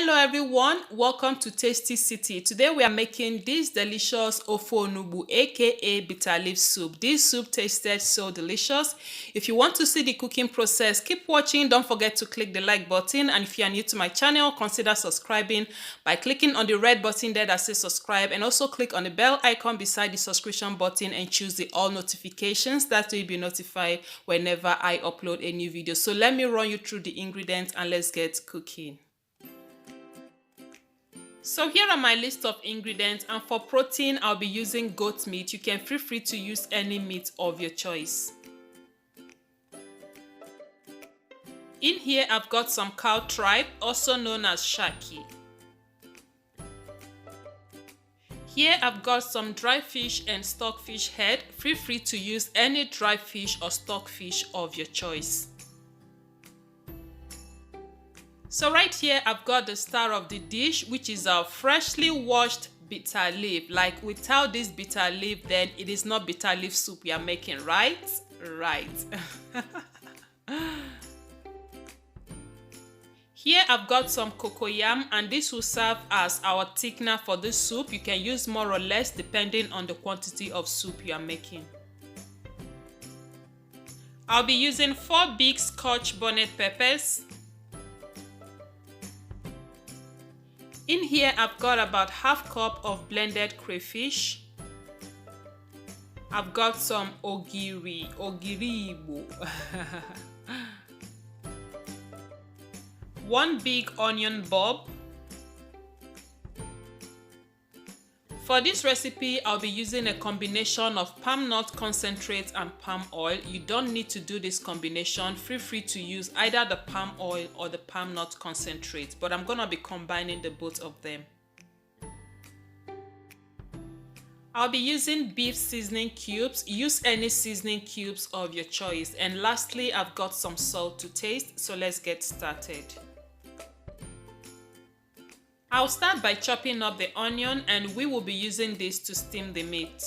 Hello everyone, welcome to Tasty City. Today we are making this delicious ofe onugbu aka bitter leaf soup. This soup tasted so delicious. If you want to see the cooking process, keep watching. Don't forget to click the like button, and if you are new to my channel, consider subscribing by clicking on the red button there that says subscribe, and also click on the bell icon beside the subscription button and choose the all notifications. That will be notified whenever I upload a new video. So let me run you through the ingredients and let's get cooking. So here are my list of ingredients, and for protein I'll be using goat meat. You can feel free to use any meat of your choice. In here I've got some cow tripe, also known as shaki. Here I've got some dry fish and stockfish head. Feel free to use any dry fish or stockfish of your choice. So right here I've got the star of the dish, which is our freshly washed bitter leaf. Like, without this bitter leaf, then it is not bitter leaf soup we are making, right? Right. Here I've got some cocoyam, and this will serve as our thickener for this soup. You can use more or less depending on the quantity of soup you are making. I'll be using 4 big Scotch bonnet peppers. In here I've got about ½ cup of blended crayfish. I've got some ogiri Igbo. 1 big onion bulb. For this recipe, I'll be using a combination of palm nut concentrate and palm oil. You don't need to do this combination. Feel free to use either the palm oil or the palm nut concentrate, but I'm gonna be combining the both of them. I'll be using beef seasoning cubes. Use any seasoning cubes of your choice. And lastly, I've got some salt to taste, so let's get started. I'll start by chopping up the onion, and we will be using this to steam the meat.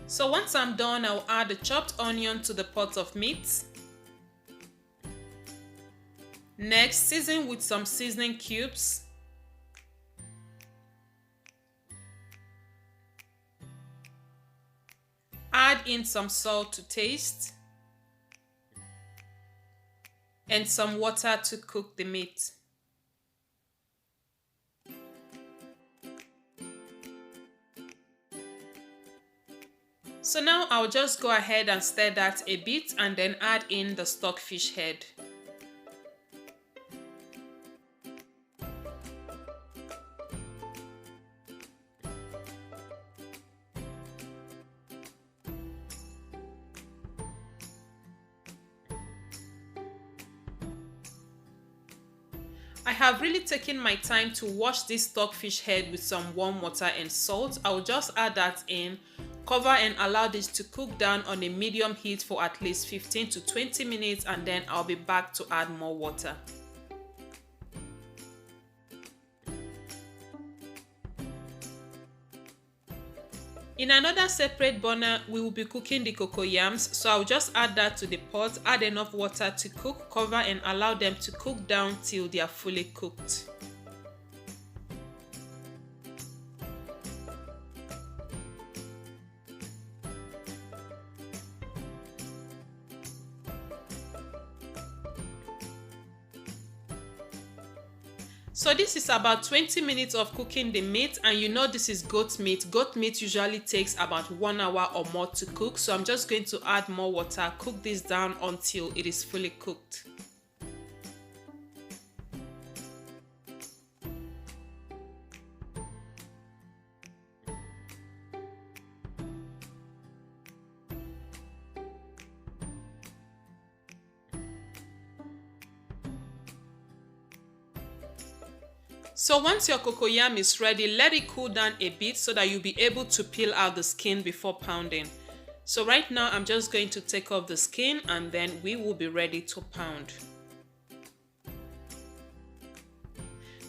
So once I'm done, I'll add the chopped onion to the pot of meat. Next, season with some seasoning cubes. Add in some salt to taste and some water to cook the meat. So now I'll just go ahead and stir that a bit and then add in the stockfish head. I have really taken my time to wash this stockfish head with some warm water and salt. I will just add that in, cover and allow this to cook down on a medium heat for at least 15 to 20 minutes, and then I'll be back to add more water. In another separate burner, we will be cooking the cocoyams, so I'll just add that to the pot, add enough water to cook, cover and allow them to cook down till they are fully cooked. So this is about 20 minutes of cooking the meat, and you know this is goat meat. Goat meat usually takes about 1 hour or more to cook, so I'm just going to add more water, cook this down until it is fully cooked. So once your cocoyam is ready, let it cool down a bit so that you'll be able to peel out the skin before pounding. So right now I'm just going to take off the skin and then we will be ready to pound.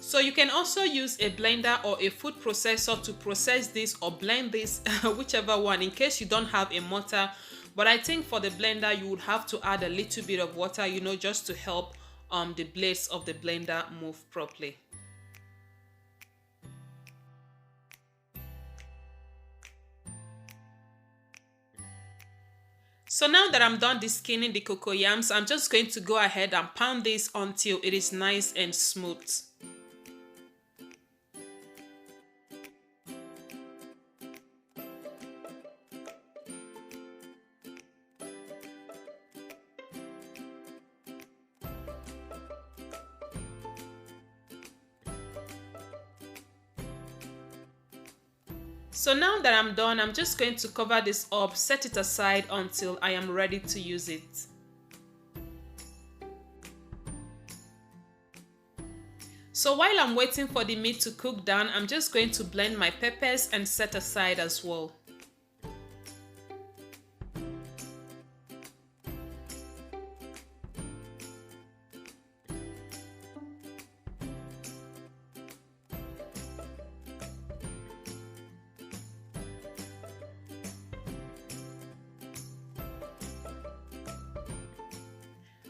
So you can also use a blender or a food processor to process this or blend this, whichever one, in case you don't have a mortar. But I think for the blender you would have to add a little bit of water, just to help the blades of the blender move properly. So now that I'm done skinning the cocoyams, I'm just going to go ahead and pound this until it is nice and smooth. So now that I'm done, I'm just going to cover this up, set it aside until I am ready to use it. So while I'm waiting for the meat to cook down, I'm just going to blend my peppers and set aside as well.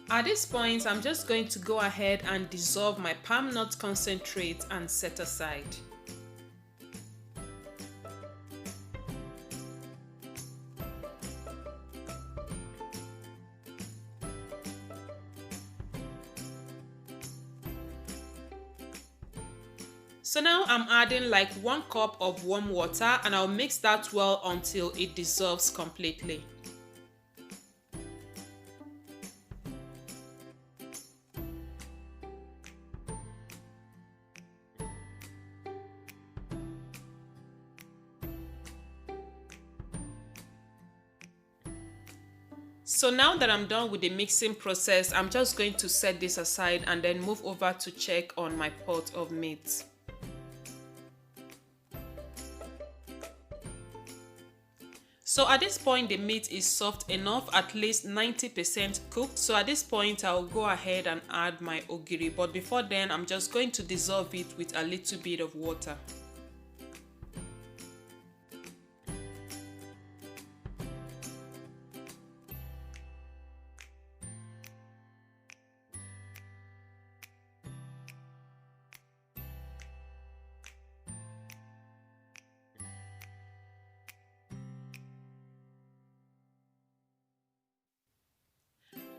At this point, I'm just going to go ahead and dissolve my palm nut concentrate and set aside. So now I'm adding like 1 cup of warm water, and I'll mix that well until it dissolves completely. So now that I'm done with the mixing process, I'm just going to set this aside and then move over to check on my pot of meat. So at this point the meat is soft enough, at least 90% cooked. So at this point I'll go ahead and add my ogiri, but before then I'm just going to dissolve it with a little bit of water.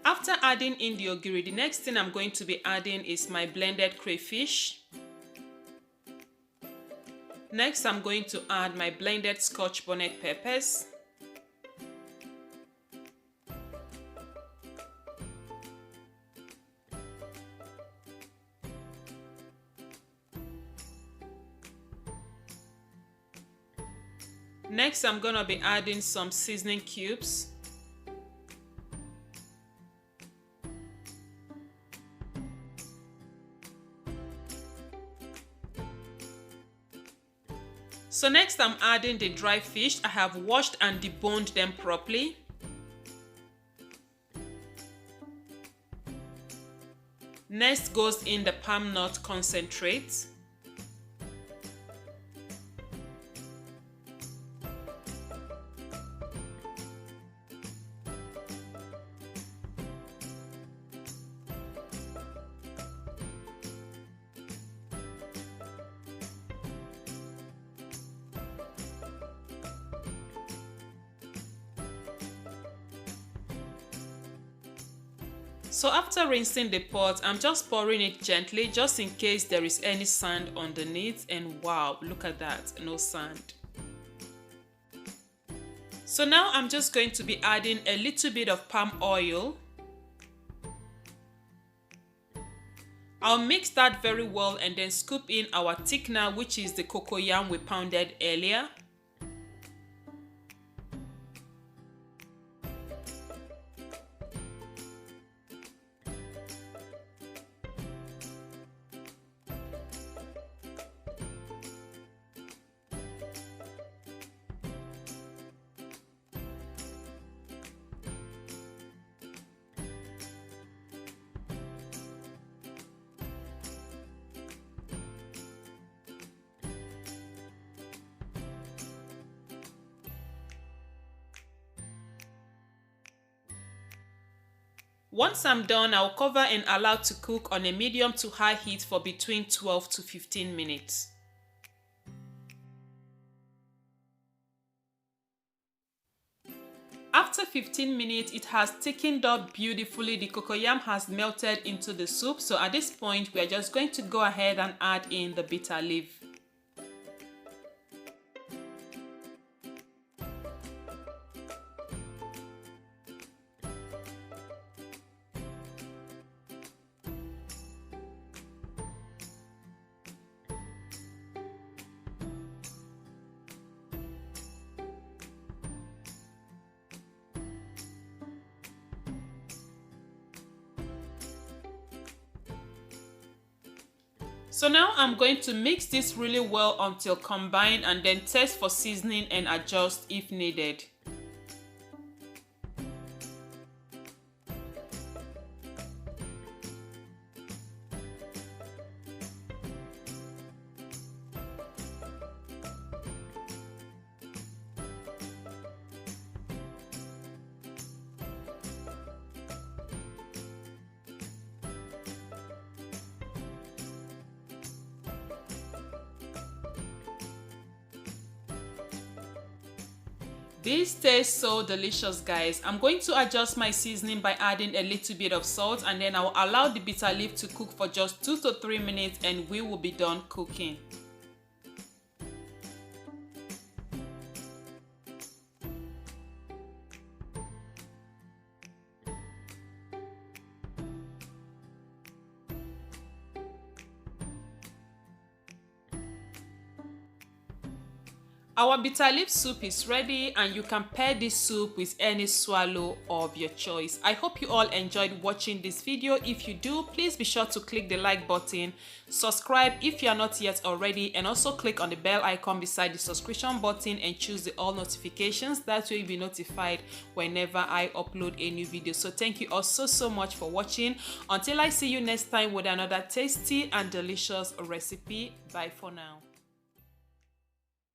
After adding in the ogiri, the next thing I'm going to be adding is my blended crayfish. Next, I'm going to add my blended scotch bonnet peppers. Next, I'm going to be adding some seasoning cubes. So next I'm adding the dry fish. I have washed and deboned them properly. Next goes in the palm nut concentrate. So after rinsing the pot, I'm just pouring it gently just in case there is any sand underneath, and wow, look at that, no sand. So now I'm just going to be adding a little bit of palm oil. I'll mix that very well and then scoop in our thickener, which is the cocoyam we pounded earlier. Once I'm done, I'll cover and allow to cook on a medium to high heat for between 12 to 15 minutes. After 15 minutes, it has thickened up beautifully. The cocoyam has melted into the soup. So at this point, we are just going to go ahead and add in the bitter leaf. So now I'm going to mix this really well until combined and then test for seasoning and adjust if needed. This tastes so delicious, guys. I'm going to adjust my seasoning by adding a little bit of salt, and then I'll allow the bitter leaf to cook for just 2 to 3 minutes and we will be done cooking. Our bitter leaf soup is ready, and you can pair this soup with any swallow of your choice. I hope you all enjoyed watching this video. If you do, please be sure to click the like button, subscribe if you are not yet already, and also click on the bell icon beside the subscription button and choose the all notifications. That way you'll be notified whenever I upload a new video. So thank you all so much for watching. Until I see you next time with another tasty and delicious recipe. Bye for now.